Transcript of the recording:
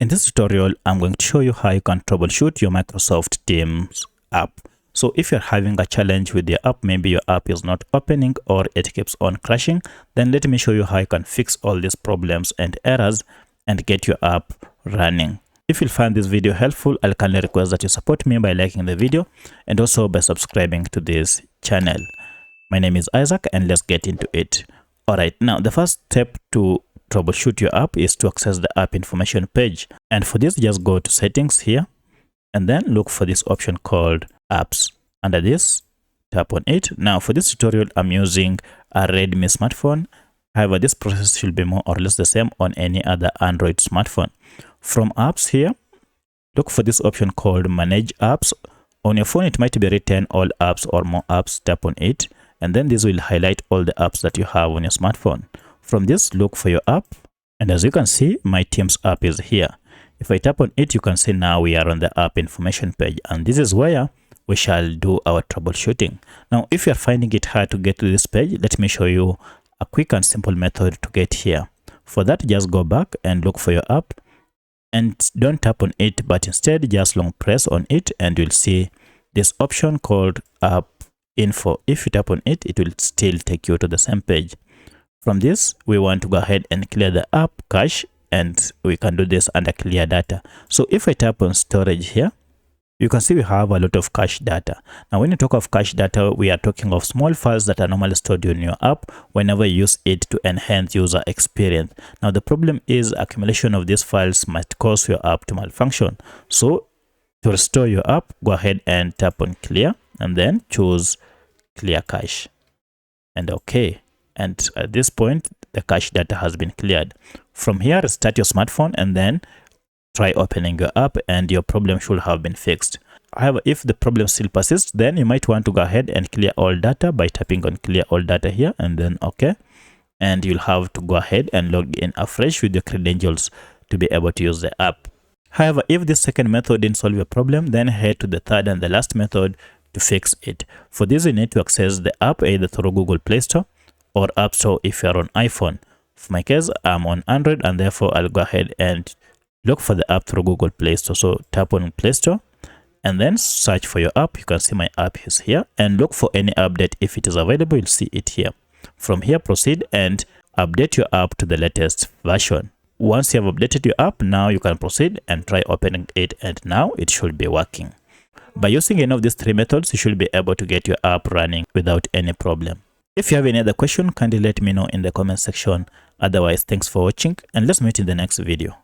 In this tutorial, I'm going to show you how you can troubleshoot your Microsoft Teams app. So if you're having a challenge with your app, maybe your app is not opening or it keeps on crashing, then let me show you how you can fix all these problems and errors and get your app running. If you find this video helpful, I'll kindly request that you support me by liking the video and also by subscribing to this channel. My name is Isaac and let's get into it. Alright, now the first step to troubleshoot your app is to access the app information page. And for this, just go to settings here and then look for this option called apps. Under this, tap on it. Now for this tutorial, I'm using a Redmi smartphone. However, this process should be more or less the same on any other Android smartphone. From apps here, look for this option called manage apps. On your phone, it might be written all apps or more apps. Tap on it. And then this will highlight all the apps that you have on your smartphone. From this, look for your app. And as you can see, my Teams app is here. If I tap on it, you can see now we are on the app information page. And this is where we shall do our troubleshooting. Now, if you are finding it hard to get to this page, let me show you a quick and simple method to get here. For that, just go back and look for your app. And don't tap on it, but instead just long press on it and you'll see this option called app info. If you tap on it, it will still take you to the same page. From this, we want to go ahead and clear the app cache, and we can do this under clear data. So if I tap on storage here, you can see we have a lot of cache data. Now, when you talk of cache data, we are talking of small files that are normally stored in your app whenever you use it to enhance user experience. Now, the problem is accumulation of these files might cause your app to malfunction. So to restore your app, go ahead and tap on clear and then choose clear cache and OK. And at this point, the cache data has been cleared. From here, restart your smartphone and then try opening your app and your problem should have been fixed. However, if the problem still persists, then you might want to go ahead and clear all data by tapping on clear all data here and then OK. And you'll have to go ahead and log in afresh with your credentials to be able to use the app. However, if this second method didn't solve your problem, then head to the third and the last method to fix it. For this, you need to access the app either through Google Play Store or App Store if you're on iPhone. For my case, I'm on Android and therefore I'll go ahead and look for the app through Google Play Store. So tap on Play Store and then search for your app. You can see my app is here and look for any update. If it is available, you'll see it here. From here, proceed and update your app to the latest version. Once you have updated your app, now you can proceed and try opening it, and now it should be working. By using any of these three methods, you should be able to get your app running without any problem. If you have any other question, kindly let me know in the comment section. Otherwise, thanks for watching and let's meet in the next video.